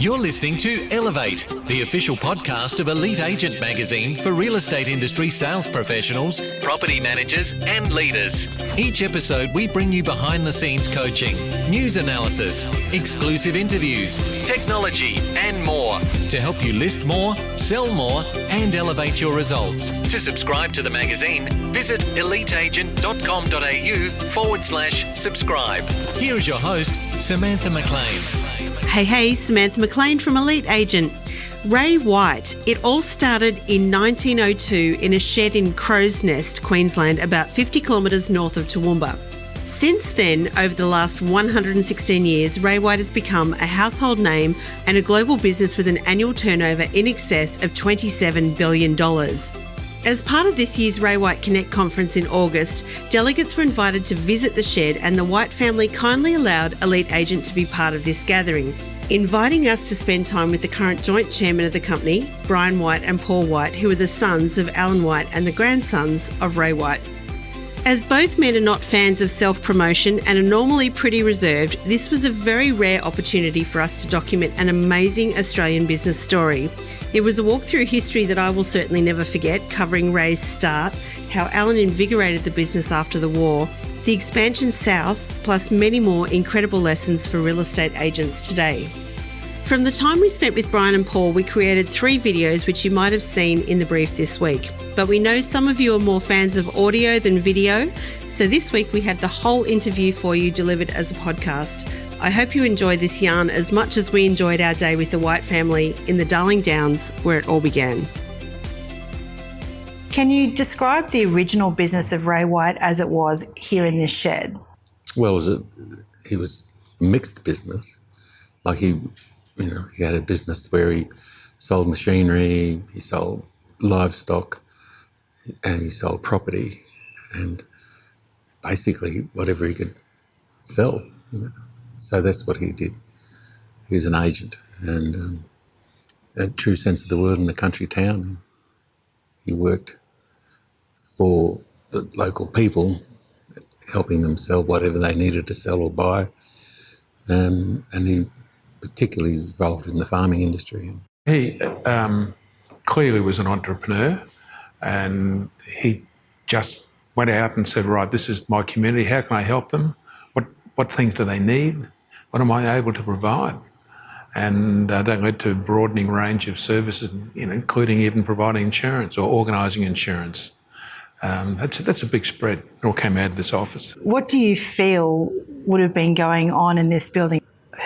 You're listening to Elevate, the official podcast of Elite Agent magazine for real estate industry sales professionals, property managers, and leaders. Each episode, we bring you behind the scenes coaching, news analysis, exclusive interviews, technology, and more to help you list more, sell more, and elevate your results. To subscribe to the magazine, visit eliteagent.com.au/subscribe. Here is your host, Samantha McLean. Hey, Samantha McLean from Elite Agent. Ray White. It all started in 1902 in a shed in Crow's Nest, Queensland, about 50 kilometres north of Toowoomba. Since then, over the last 116 years, Ray White has become a household name and a global business with an annual turnover in excess of $27 billion. As part of this year's Ray White Connect conference in August, delegates were invited to visit the shed, and the White family kindly allowed Elite Agent to be part of this gathering, inviting us to spend time with the current joint chairman of the company, Brian White and Paul White, who are the sons of Alan White and the grandsons of Ray White. As both men are not fans of self-promotion and are normally pretty reserved, this was a very rare opportunity for us to document an amazing Australian business story. It was a walk through history that I will certainly never forget, covering Ray's start, how Alan invigorated the business after the war, the expansion south, plus many more incredible lessons for real estate agents today. From the time we spent with Brian and Paul, we created 3 videos which you might have seen in the brief this week. But we know some of you are more fans of audio than video, so this week we had the whole interview for you delivered as a podcast. I hope you enjoyed this yarn as much as we enjoyed our day with the White family in the Darling Downs, where it all began. Can you describe the original business of Ray White as it was here in this shed? Well, he was a mixed business. Like he had a business where he sold machinery, he sold livestock, and he sold property, and basically whatever he could sell. So that's what he did. He was an agent, and a true sense of the word in the country town. He worked for the local people, helping them sell whatever they needed to sell or buy, and he particularly was involved in the farming industry. He clearly was an entrepreneur, and he just went out and said, right, this is my community, how can I help them? What things do they need? What am I able to provide? And that led to a broadening range of services, including even providing insurance or organising insurance. That's a big spread. It all came out of this office. What do you feel would have been going on in this building?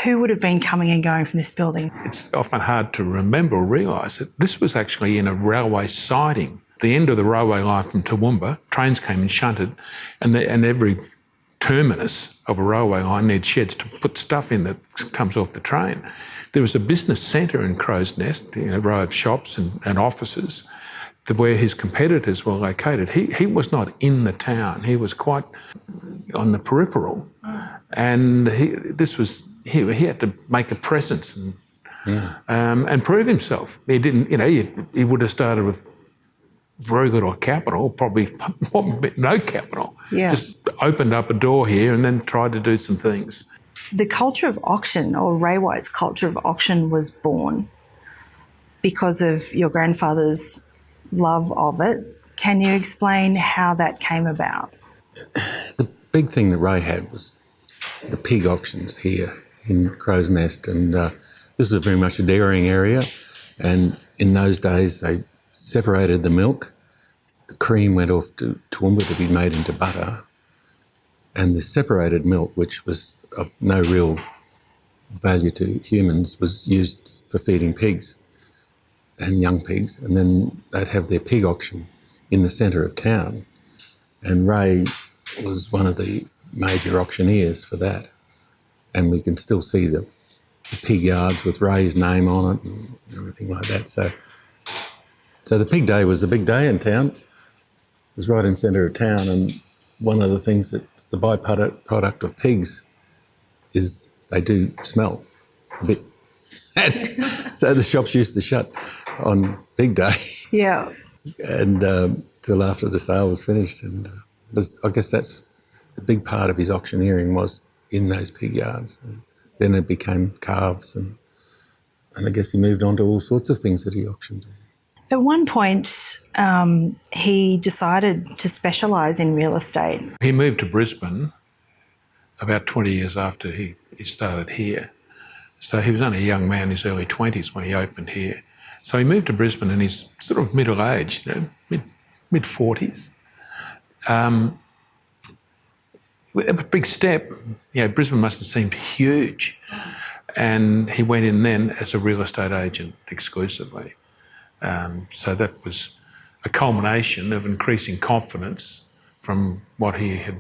Who would have been coming and going from this building? It's often hard to remember or realise that this was actually in a railway siding. The end of the railway line from Toowoomba, trains came and shunted, and every terminus of a railway line needs sheds to put stuff in that comes off the train. There was a business centre in Crow's Nest, a row of shops and offices, where his competitors were located. He was not in the town. He was quite on the peripheral, and he had to make a presence and prove himself. He didn't. He would have started with very little capital, probably no capital. Yeah. Just opened up a door here and then tried to do some things. The culture of auction, or Ray White's culture of auction, was born because of your grandfather's love of it. Can you explain how that came about? The big thing that Ray had was the pig auctions here in Crow's Nest, and this was very much a dairying area, and in those days they separated the milk, the cream went off to Toowoomba to be made into butter, and the separated milk, which was of no real value to humans, was used for feeding pigs and young pigs, and then they'd have their pig auction in the centre of town, and Ray was one of the major auctioneers for that, and we can still see the pig yards with Ray's name on it and everything like that. So the pig day was a big day in town. It was right in the centre of town, and one of the things that's the byproduct of pigs is they do smell a bit. So the shops used to shut on pig day. Yeah. And till after the sale was finished. And I guess that's the big part of his auctioneering, was in those pig yards. And then it became calves and And I guess he moved on to all sorts of things that he auctioned. At one point, he decided to specialise in real estate. He moved to Brisbane about 20 years after he started here. So he was only a young man in his early 20s when he opened here. So he moved to Brisbane and he's sort of middle-aged, mid-40s. A big step. Brisbane must have seemed huge. And he went in then as a real estate agent exclusively. So that was a culmination of increasing confidence from what he had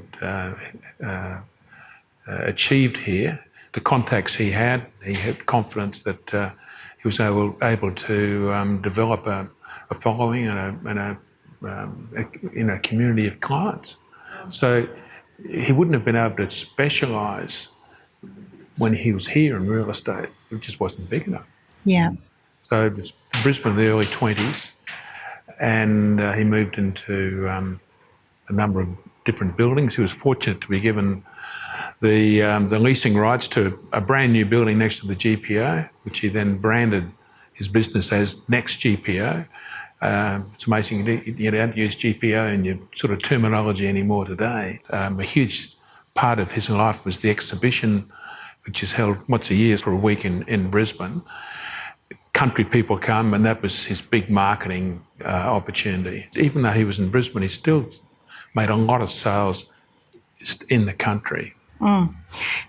achieved here. The contacts he had confidence that he was able to develop a following and a community of clients. So he wouldn't have been able to specialise when he was here in real estate. It just wasn't big enough. Yeah. So it was Brisbane in the early 20s, and he moved into a number of different buildings. He was fortunate to be given the leasing rights to a brand new building next to the GPO, which he then branded his business as Next GPO. It's amazing you don't use GPO in your sort of terminology anymore today. A huge part of his life was the exhibition, which is held once a year for a week in Brisbane. Country people come, and that was his big marketing opportunity. Even though he was in Brisbane, he still made a lot of sales in the country.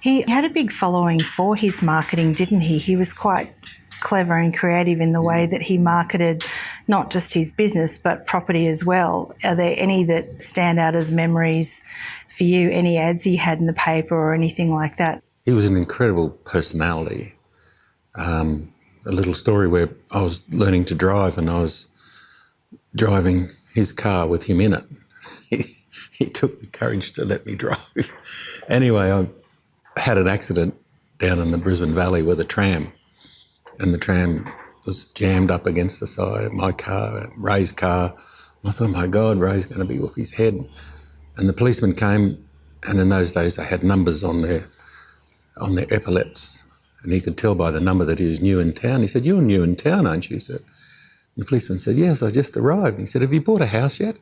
He had a big following for his marketing, didn't he? He was quite clever and creative in the way that he marketed not just his business but property as well. Are there any that stand out as memories for you, any ads he had in the paper or anything like that? He was an incredible personality. A little story where I was learning to drive and I was driving his car with him in it. He took the courage to let me drive. Anyway, I had an accident down in the Brisbane Valley with a tram, and the tram was jammed up against the side of my car, Ray's car. I thought, my God, Ray's going to be off his head. And the policeman came, and in those days they had numbers on their epaulets, and he could tell by the number that he was new in town. He said, "You're new in town, aren't you, sir?" The policeman said, "Yes, I just arrived." And he said, "Have you bought a house yet?"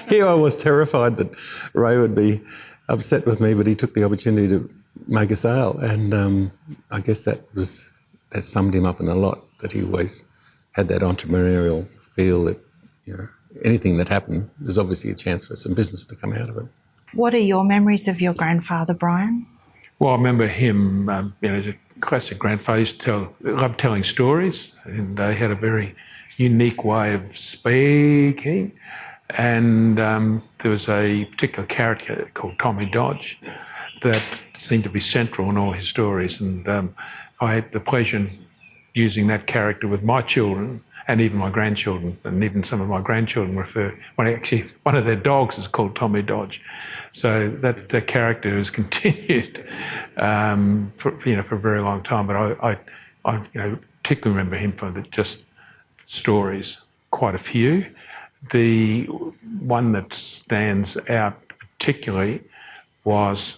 Here I was terrified that Ray would be upset with me, but he took the opportunity to make a sale. And I guess that summed him up in a lot, that he always had that entrepreneurial feel that, anything that happened, there's obviously a chance for some business to come out of it. What are your memories of your grandfather, Brian? Well, I remember him, as a classic grandfather. He used to loved telling stories, and he had a very unique way of speaking. And there was a particular character called Tommy Dodge that seemed to be central in all his stories. And I had the pleasure in using that character with my children and even my grandchildren, and even some of my grandchildren one of their dogs is called Tommy Dodge. So that character has continued for a very long time. But I particularly remember him for just stories, quite a few. The one that stands out particularly was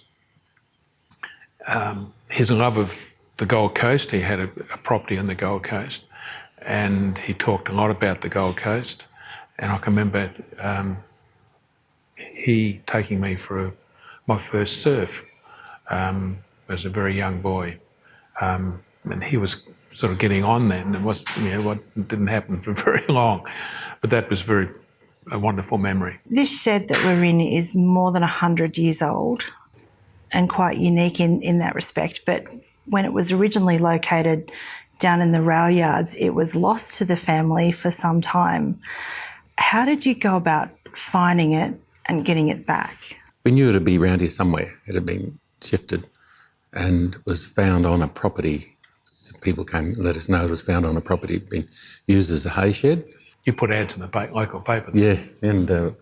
his love of the Gold Coast. He had a property on the Gold Coast, and he talked a lot about the Gold Coast. And I can remember he taking me for my first surf as a very young boy. And he was sort of getting on then, and what didn't happen for very long. But that was a wonderful memory. This shed that we're in is more than 100 years old and quite unique in that respect. But when it was originally located down in the rail yards, it was lost to the family for some time. How did you go about finding it and getting it back? We knew it would be around here somewhere. It had been shifted and was found on a property. People came and let us know it was found on a property. It had been used as a hay shed. You put ads in the local paper. Yeah, and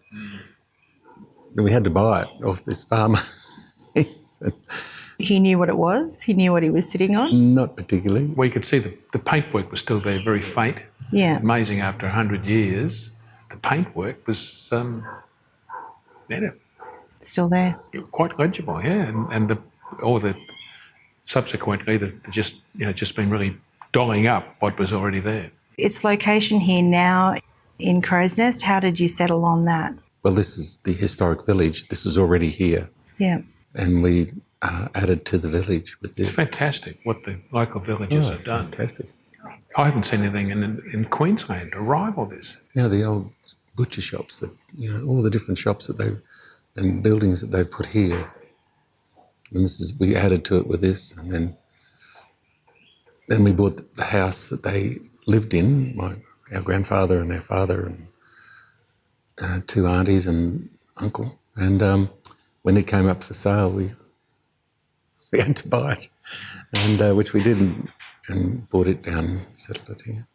we had to buy it off this farmer. So, He knew what it was? He knew what he was sitting on? not particularly. We could see the paintwork was still there, very faint. Yeah. Amazing, after 100 years, the paintwork was Still there? quite legible, yeah. And all the subsequently, they've just been really dolling up what was already there. Its location here now in Crow's Nest, how did you settle on that? Well, this is the historic village. This is already here. Yeah. And we added to the village with this. Fantastic what the local villages have done. Fantastic. I haven't seen anything in Queensland to rival this. You know, the old butcher shops, all the different shops and buildings that they've put here. And we added to it with this. And then we bought the house that they lived in, our grandfather and our father and 2 aunties and uncle. And when it came up for sale, we had to buy it, and which we did, and bought it down and settled it here.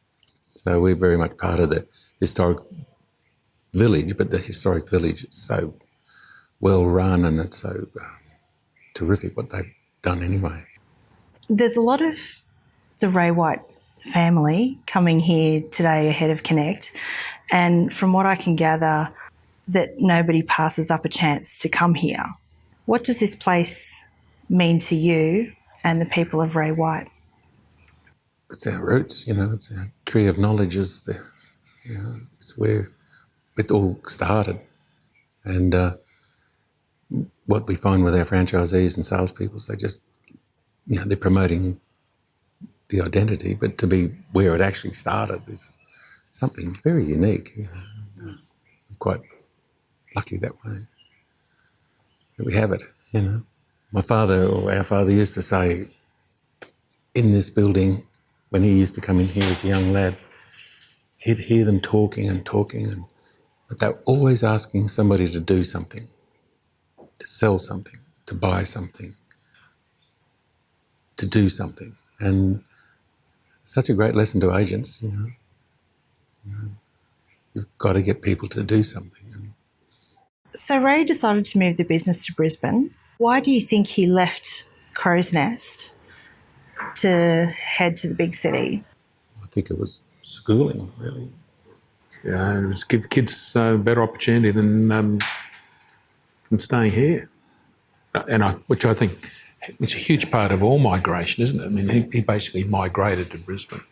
So we're very much part of the historic village, but the historic village is so well run and it's so terrific what they've done anyway. There's a lot of the Ray White family coming here today ahead of Connect, and from what I can gather, that nobody passes up a chance to come here. What does this place mean to you and the people of Ray White? It's our roots, it's our tree of knowledge. It's where it all started. And what we find with our franchisees and salespeople is they just, they're promoting the identity, but to be where it actually started is something very unique. I'm quite lucky that way that we have it. My father or our father used to say, in this building, when he used to come in here as a young lad, he'd hear them talking, but they were always asking somebody to do something, to sell something, to buy something, to do something. And such a great lesson to agents, You've got to get people to do something. So Ray decided to move the business to Brisbane. Why do you think he left Crow's Nest to head to the big city? I think it was schooling, really. Yeah, it was give the kids a better opportunity than staying here, which I think is a huge part of all migration, isn't it? I mean, he basically migrated to Brisbane,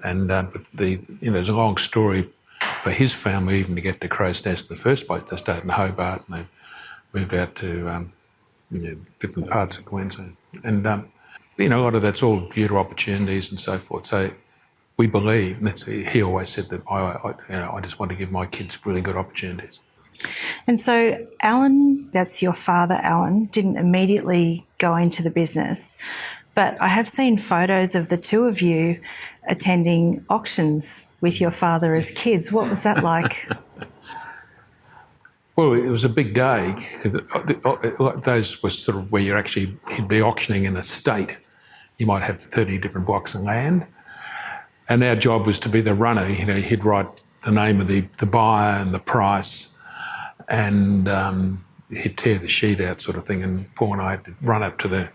and but there's a long story for his family even to get to Crow's Nest in the first place. They started in Hobart and they moved out to different parts of Queensland, and a lot of that's all due to opportunities and so forth. So we believe, and he always said that I just want to give my kids really good opportunities. And so Alan, that's your father, Alan, didn't immediately go into the business, but I have seen photos of the two of you attending auctions with your father as kids. What was that like? Well, it was a big day. Those were sort of where he'd be auctioning an estate. You might have 30 different blocks of land. And our job was to be the runner. He'd write the name of the buyer and the price, and he'd tear the sheet out sort of thing, and Paul and I had to run up to the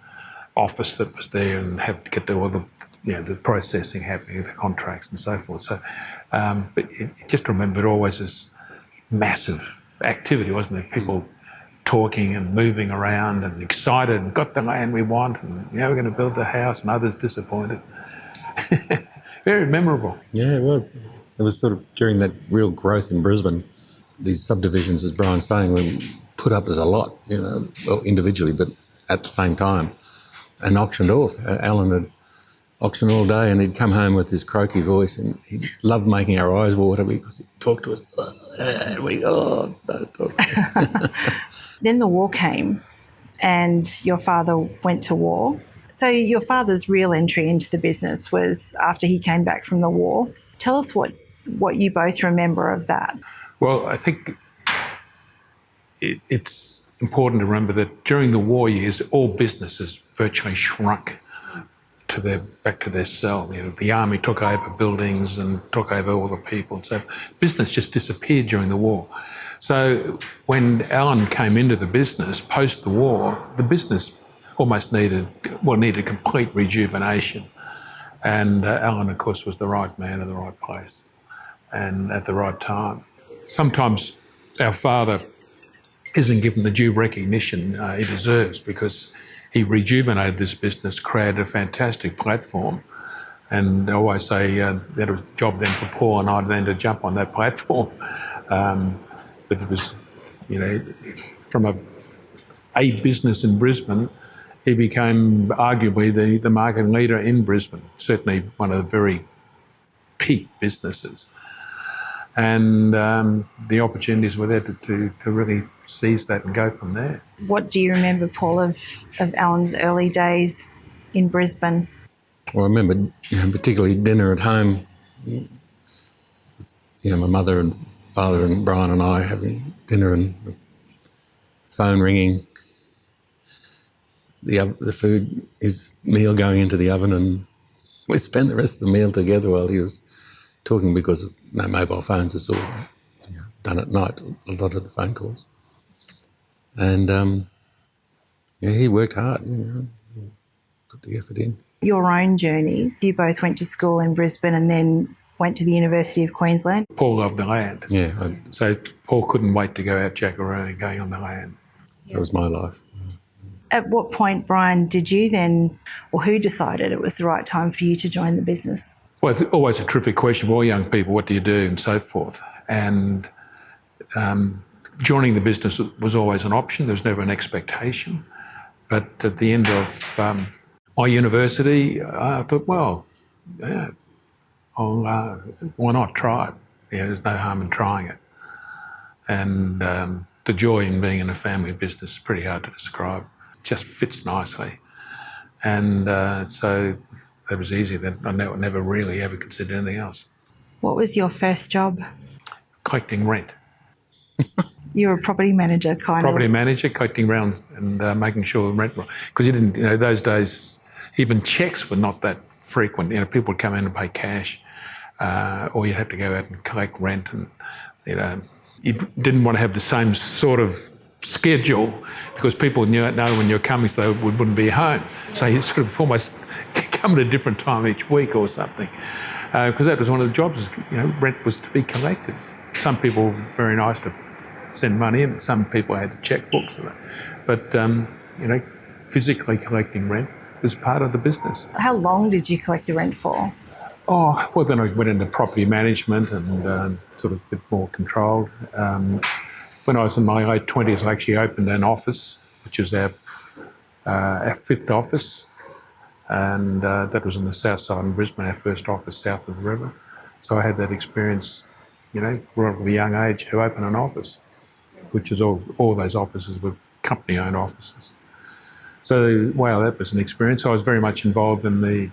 office that was there and have to get all the processing happening, the contracts and so forth. So, but just remember, it always this massive activity, wasn't it? People talking and moving around and excited and got the land we want, and we're going to build the house, and others disappointed. Very memorable. Yeah, it was. It was sort of during that real growth in Brisbane. These subdivisions, as Brian's saying, were put up as a lot, well, individually, but at the same time, and auctioned off. Alan had auctioned all day, and he'd come home with his croaky voice, and he loved making our eyes water because he'd talk to us. Don't talk. Then the war came, and your father went to war. So your father's real entry into the business was after he came back from the war. Tell us what you both remember of that. Well, I think it's important to remember that during the war years, all businesses virtually shrunk back to their cell. The army took over buildings and took over all the people. So business just disappeared during the war. So when Alan came into the business post the war, the business almost needed complete rejuvenation. And Alan, of course, was the right man in the right place and at the right time. Sometimes our father isn't given the due recognition he deserves because he rejuvenated this business, created a fantastic platform. And I always say that it was a job then for Paul and I then to jump on that platform. But it was, from a business in Brisbane, he became arguably the market leader in Brisbane, certainly one of the very peak businesses. And the opportunities were there to really seize that and go from there. What do you remember, Paul, of Alan's early days in Brisbane? Well, I remember, particularly dinner at home. My mother and father and Brian and I having dinner and the phone ringing. The food, his meal going into the oven, and we spent the rest of the meal together while he was talking because of no mobile phones. It's all done at night, a lot of the phone calls. And he worked hard, put the effort in. Your own journeys, you both went to school in Brisbane and then went to the University of Queensland. Paul loved the land. Yeah. So Paul couldn't wait to go out Jackaroo and going on the land. That was my life. At what point, Brian, did you then, or who decided it was the right time for you to join the business? Well, it's always a terrific question for all young people, what do you do and so forth. And joining the business was always an option. There was never an expectation. But at the end of my university, I thought, well, yeah, why not try it? There's no harm in trying it. And the joy in being in a family business is pretty hard to describe. It just fits nicely. And so that was easy. I never really ever considered anything else. What was your first job? Collecting rent. You were a property manager, Property manager, collecting rent and making sure the rent... Because you didn't, those days, even checks were not that frequent. People would come in and pay cash, or you'd have to go out and collect rent, and you didn't want to have the same sort of schedule because people know when you're coming, so they wouldn't be home. So you sort of almost come at a different time each week or something, because that was one of the jobs. Rent was to be collected. Some people were very nice to send money in. Some people had the checkbooks, but physically collecting rent was part of the business. How long did you collect the rent for? Oh, well, then I went into property management and sort of a bit more controlled. When I was in my late 20s, I actually opened an office, which was our fifth office, and that was on the south side in Brisbane, our first office south of the river. So I had that experience, relatively young age to open an office, which is all those offices were company-owned offices. So, wow, that was an experience. I was very much involved in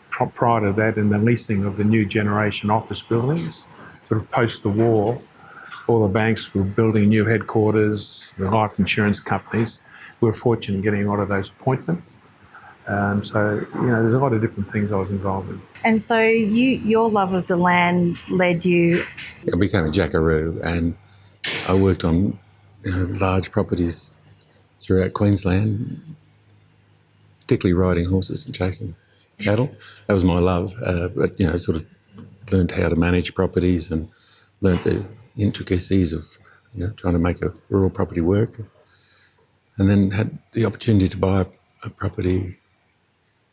prior to that, in the leasing of the new generation office buildings. Sort of post the war, all the banks were building new headquarters, the life insurance companies. We were fortunate in getting a lot of those appointments. So, there's a lot of different things I was involved in. And so your love of the land led you... I became a jackaroo, and I worked on large properties throughout Queensland, particularly riding horses and chasing cattle. That was my love, but sort of learned how to manage properties and learnt the intricacies of trying to make a rural property work, and then had the opportunity to buy a property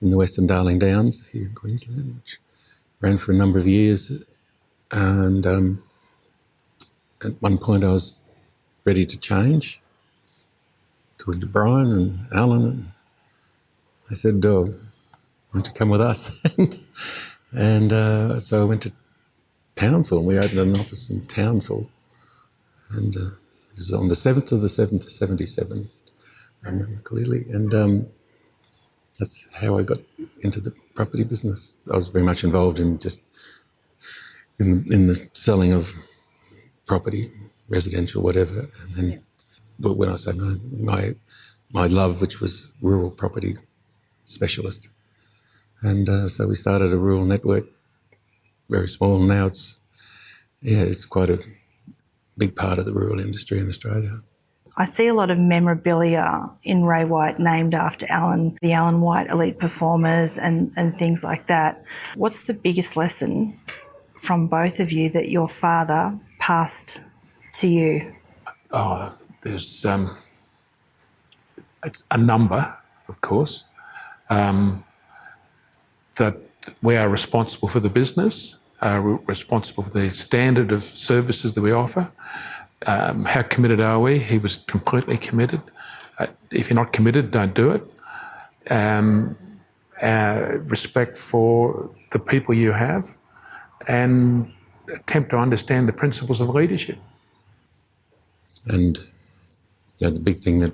in the Western Darling Downs here in Queensland, which ran for a number of years. And at one point I was ready to change, talking to Brian and Alan, and I said, "Oh, want to come with us?" and so I went to Townsville, and we opened an office in Townsville, and it was on the 7th of the 7th of 77, I remember clearly, and that's how I got into the property business. I was very much involved in just in the selling of property, residential, whatever. And then, but when I say my love, which was rural property specialist, and so we started a rural network, very small. Now it's quite a big part of the rural industry in Australia. I see a lot of memorabilia in Ray White named after Alan, the Alan White elite performers and things like that. What's the biggest lesson from both of you that your father passed to you? Oh, there's it's a number. of course, that we are responsible for the business, responsible for the standard of services that we offer. How committed are we? He was completely committed. If you're not committed, don't do it. Respect for the people you have, and attempt to understand the principles of leadership. And the big thing that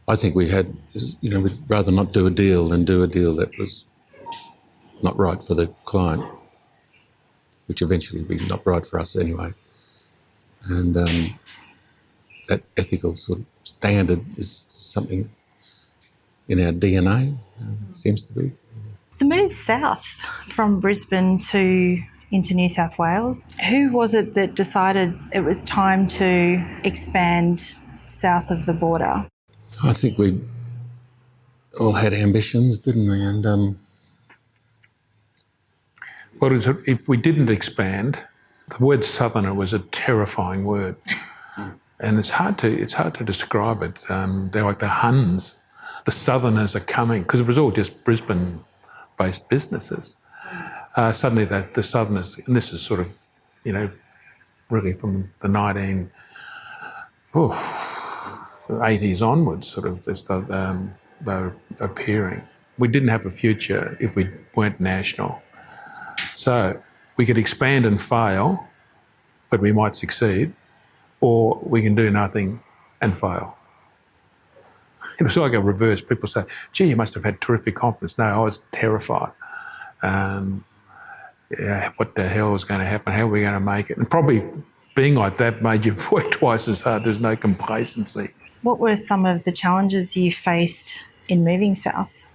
I think we had is, we'd rather not do a deal than do a deal that was not right for the client, which eventually would be not right for us anyway. And that ethical sort of standard is something in our DNA, seems to be. The move south from Brisbane into New South Wales, who was it that decided it was time to expand south of the border? I think we all had ambitions, didn't we? And well, if we didn't expand, the word southerner was a terrifying word, and it's hard to describe it. They're like the Huns. The southerners are coming, because it was all just Brisbane-based businesses. Suddenly the southerners, and this is sort of, really from the 1980s onwards, sort of they're appearing. We didn't have a future if we weren't national. So we could expand and fail, but we might succeed, or we can do nothing and fail. It was like a reverse. People say, gee, you must have had terrific confidence. No, I was terrified. What the hell is going to happen? How are we going to make it? And probably being like that made you work twice as hard. There's no complacency. What were some of the challenges you faced in moving south?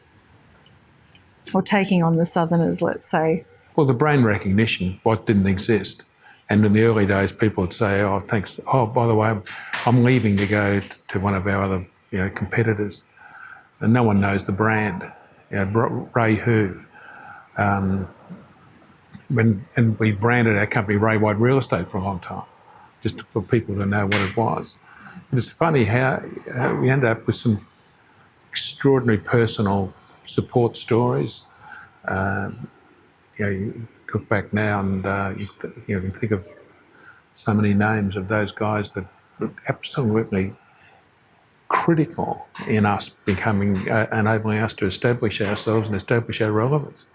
Or taking on the southerners, let's say? Well, the brain recognition didn't exist. And in the early days, people would say, oh, thanks. Oh, by the way, I'm leaving to go to one of our other competitors. And no one knows the brand. Ray who? And we branded our company Ray White Real Estate for a long time, just for people to know what it was. And it's funny how we ended up with some extraordinary personal support stories. You look back now and you can think of so many names of those guys that were absolutely critical in us enabling us to establish ourselves and establish our relevance.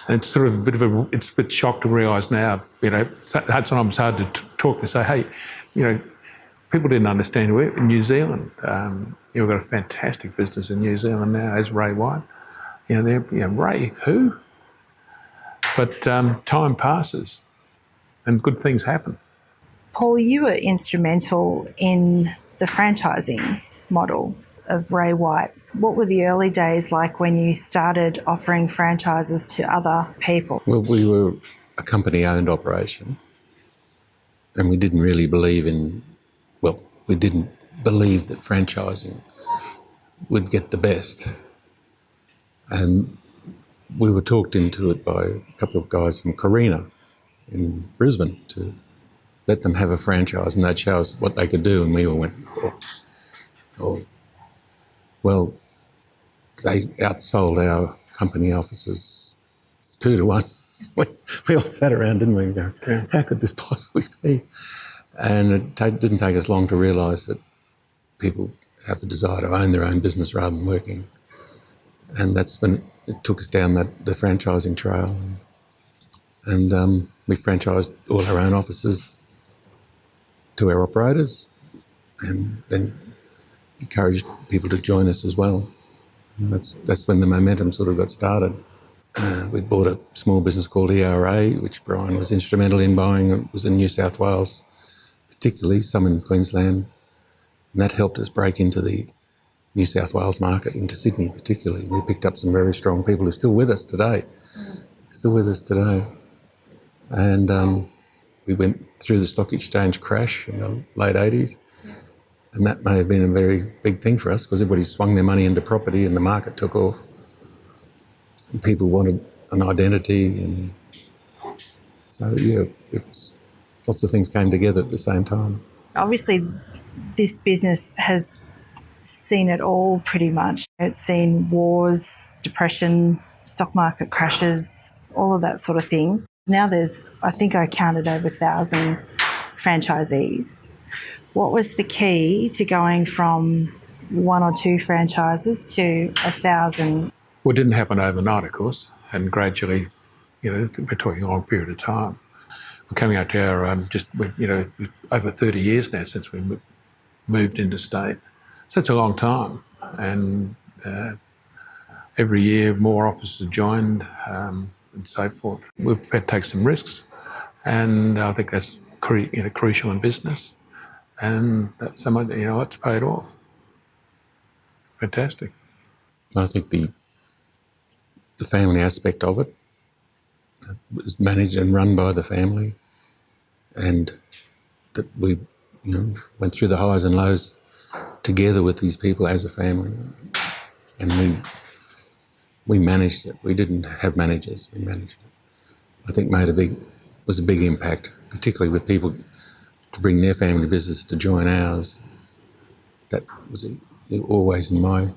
And it's sort of it's a bit shocked to realise now, sometimes hard to talk and say, hey, people didn't understand we're in New Zealand. We've got a fantastic business in New Zealand now as Ray White. Ray who? But time passes and good things happen. Paul, you were instrumental in the franchising model of Ray White. What were the early days like when you started offering franchises to other people? Well, we were a company-owned operation, and we didn't really believe we didn't believe that franchising would get the best. And we were talked into it by a couple of guys from Carina in Brisbane to let them have a franchise, and they'd show us what they could do, and we all went, well, they outsold our company offices 2 to 1. We all sat around, didn't we, and go, how could this possibly be? And it didn't take us long to realise that people have the desire to own their own business rather than working. And that's when it took us down the franchising trail. And we franchised all our own offices to our operators, and then encouraged people to join us as well. And that's when the momentum sort of got started. We bought a small business called ERA, which Brian was instrumental in buying. It was in New South Wales, particularly, some in Queensland. And that helped us break into the New South Wales market, into Sydney particularly. We picked up some very strong people who are still with us today. And we went through the stock exchange crash in the late 80s. And that may have been a very big thing for us because everybody swung their money into property and the market took off. And people wanted an identity. And so, it was, lots of things came together at the same time. Obviously, this business has seen it all pretty much. It's seen wars, depression, stock market crashes, all of that sort of thing. Now there's, I think I counted over 1,000 franchisees. What was the key to going from 1 or 2 franchises to 1,000? Well, it didn't happen overnight, of course, and gradually, we're talking a long period of time. We're coming up to our over 30 years now since we moved interstate. So it's a long time, and every year more officers have joined and so forth. We've had to take some risks, and I think that's crucial in business. And it's paid off. Fantastic. I think the family aspect of it was managed and run by the family, and that we went through the highs and lows together with these people as a family, and we managed it. We didn't have managers. We managed it. I think was a big impact, particularly with people to bring their family business to join ours. That was always, in my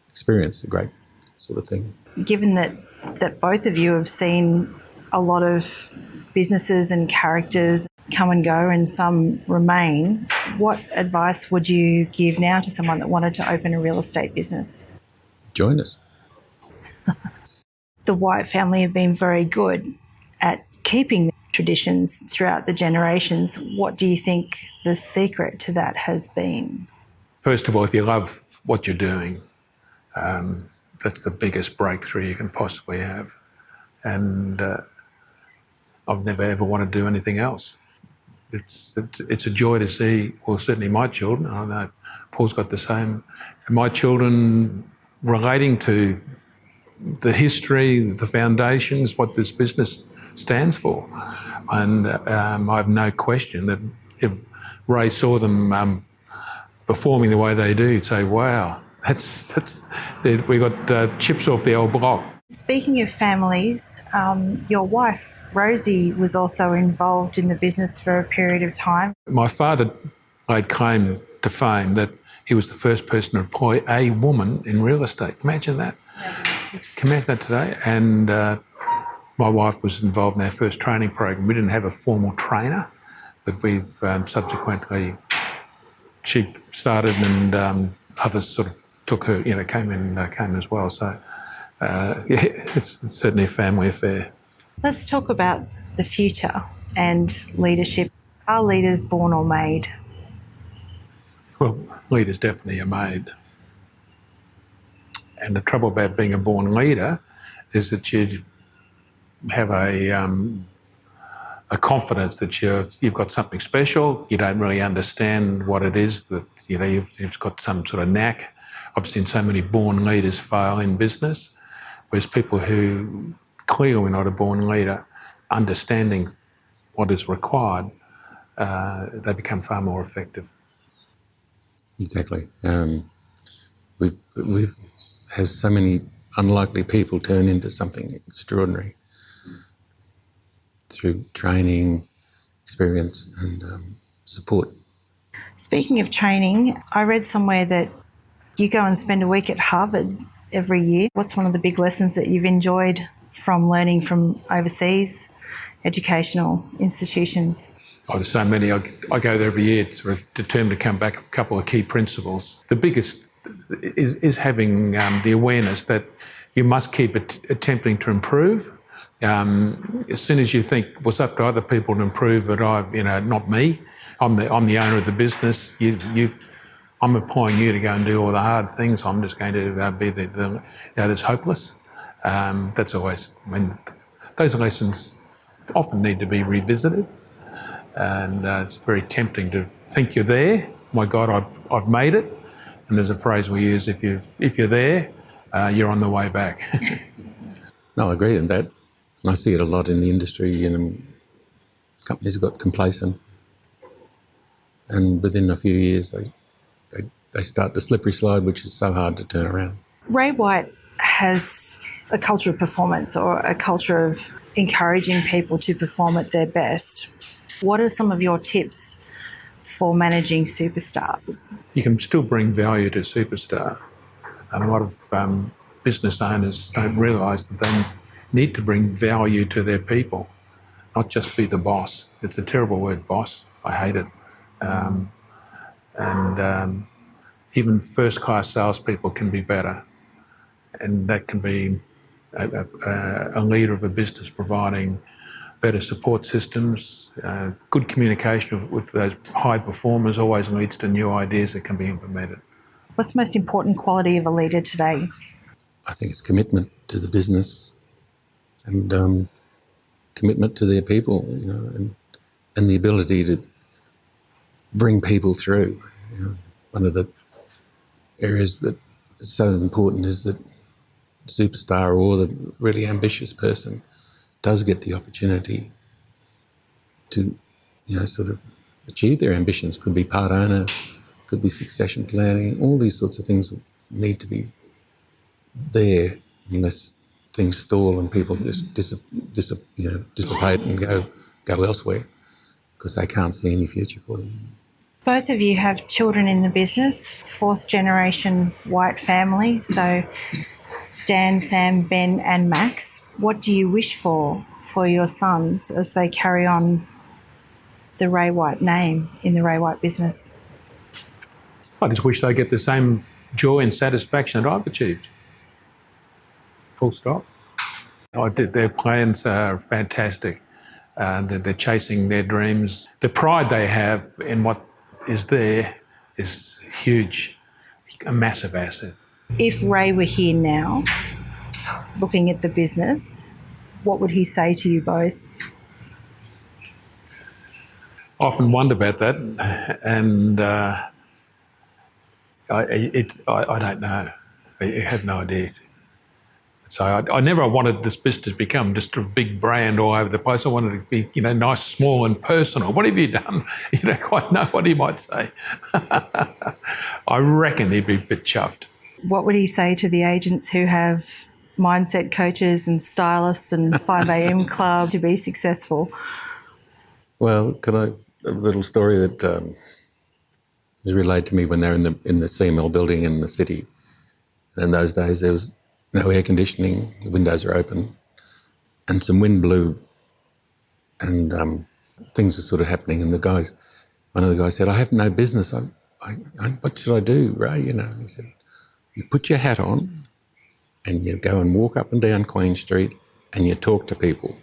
experience, a great sort of thing. Given that both of you have seen a lot of businesses and characters come and go and some remain, what advice would you give now to someone that wanted to open a real estate business? Join us. The White family have been very good at keeping the traditions throughout the generations. What do you think the secret to that has been? First of all, if you love what you're doing, that's the biggest breakthrough you can possibly have. And I've never ever wanted to do anything else. It's a joy to see, well, certainly my children, I know Paul's got the same, my children relating to the history, the foundations, what this business stands for. And I have no question that if Ray saw them performing the way they do, he'd say, wow, we got chips off the old block. Speaking of families, your wife, Rosie, was also involved in the business for a period of time. My father laid claim to fame that he was the first person to employ a woman in real estate. Imagine that. Can you imagine that today? And my wife was involved in our first training program. We didn't have a formal trainer, but we've subsequently, she started and others sort of took her, came as well. So it's certainly a family affair. Let's talk about the future and leadership. Are leaders born or made? Well, leaders definitely are made. And the trouble about being a born leader is that you have a confidence that you've got something special. You don't really understand what it is that you've got some sort of knack. I've seen so many born leaders fail in business, whereas people who clearly not a born leader, understanding what is required, they become far more effective. Exactly. We've had so many unlikely people turn into something extraordinary through training, experience and support. Speaking of training, I read somewhere that you go and spend a week at Harvard every year. What's one of the big lessons that you've enjoyed from learning from overseas educational institutions? Oh, there's so many. I go there every year sort of determined to come back with a couple of key principles. The biggest is having the awareness that you must keep attempting to improve. As soon as you think, well, it's up to other people to improve, but not me. I'm the owner of the business. I'm employing you to go and do all the hard things. I'm just going to be that's hopeless. That's always, those lessons often need to be revisited, and it's very tempting to think you're there. My God, I've made it. And there's a phrase we use: if you're there, you're on the way back. No, I agree with that. And I see it a lot in the industry. Companies got complacent, and within a few years, they start the slippery slide, which is so hard to turn around. Ray White has a culture of performance, or a culture of encouraging people to perform at their best. What are some of your tips for managing superstars? You can still bring value to superstar. And a lot of business owners don't realise that they need to bring value to their people, not just be the boss. It's a terrible word, boss. I hate it. Even first-class salespeople can be better. And that can be a leader of a business providing better support systems. Good communication with those high performers always leads to new ideas that can be implemented. What's the most important quality of a leader today? I think it's commitment to the business and commitment to their people, and the ability to bring people through. One of the areas that is so important is that the superstar or the really ambitious person does get the opportunity to, sort of achieve their ambitions. Could be part owner, could be succession planning. All these sorts of things need to be there unless things stall and people just dissipate and go elsewhere because they can't see any future for them. Both of you have children in the business, fourth generation White family. So Dan, Sam, Ben and Max. What do you wish for your sons as they carry on the Ray White name in the Ray White business? I just wish they get the same joy and satisfaction that I've achieved. Full stop. Their plans are fantastic. They're chasing their dreams. The pride they have in what is there is huge, a massive asset. If Ray were here now, looking at the business, what would he say to you both? I often wonder about that, and I don't know. I have no idea. So I never wanted this business to become just a big brand all over the place. I wanted it to be, nice, small and personal. What have you done? You don't quite know what he might say. I reckon he'd be a bit chuffed. What would he say to the agents who have mindset coaches and stylists and 5 a.m. club to be successful? Well, a little story that was relayed to me when they were in the CML building in the city. And in those days there was no air conditioning, the windows are open, and some wind blew, and things were sort of happening. And one of the guys said, "I have no business. What should I do, Ray?" And he said, "You put your hat on, and you go and walk up and down Queen Street, and you talk to people."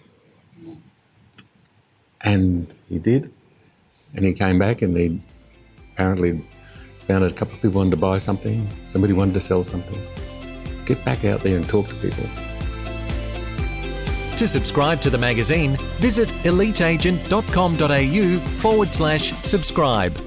And he did, and he came back, and he apparently found a couple of people wanted to buy something, somebody wanted to sell something. Get back out there and talk to people. To subscribe to the magazine, visit eliteagent.com.au/subscribe.